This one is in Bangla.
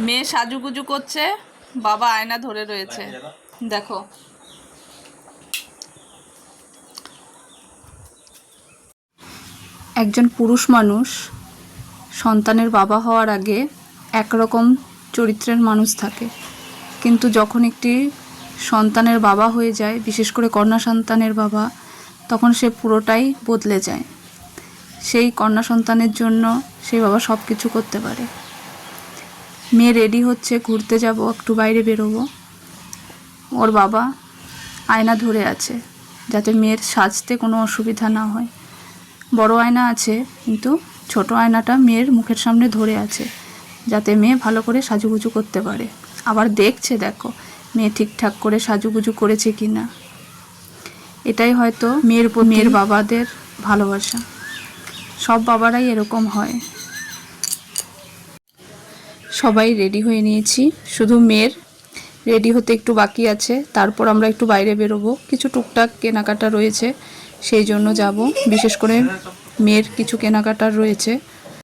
মেয়ে সাজুগুজু করছে, বাবা আয়না ধরে রয়েছে। দেখো একজন পুরুষ মানুষ সন্তানের বাবা হওয়ার আগে একরকম চরিত্রের মানুষ থাকে, কিন্তু যখন একটি সন্তানের বাবা হয়ে যায়, বিশেষ করে কন্যা সন্তানের বাবা, তখন সে পুরোটাই বদলে যায়। সেই কন্যা সন্তানের জন্য সেই বাবা সব কিছু করতে পারে। মেয়ে রেডি হচ্ছে, ঘুরতে যাব, একটু বাইরে বেরোবো। ওর বাবা আয়না ধরে আছে যাতে মেয়ের সাজতে কোনো অসুবিধা না হয়। বড় আয়না আছে, কিন্তু ছোট আয়নাটা মেয়ের মুখের সামনে ধরে আছে যাতে মেয়ে ভালো করে সাজুগুজু করতে পারে। আবার দেখছে, দেখো মেয়ে ঠিকঠাক করে সাজুগুজু করেছে কি না। এটাই হয়তো মেয়ের বাবাদের ভালোবাসা। সব বাবারাই এরকম হয়। সবাই রেডি হয়ে নিয়েছি, শুধু মেয়ের রেডি হতে একটু বাকি আছে। তারপর আমরা একটু বাইরে বেরোবো, কিছু টুকটাক কেনাকাটা রয়েছে, সেই জন্য যাব। বিশেষ করে মেয়ের কিছু কেনাকাটার রয়েছে,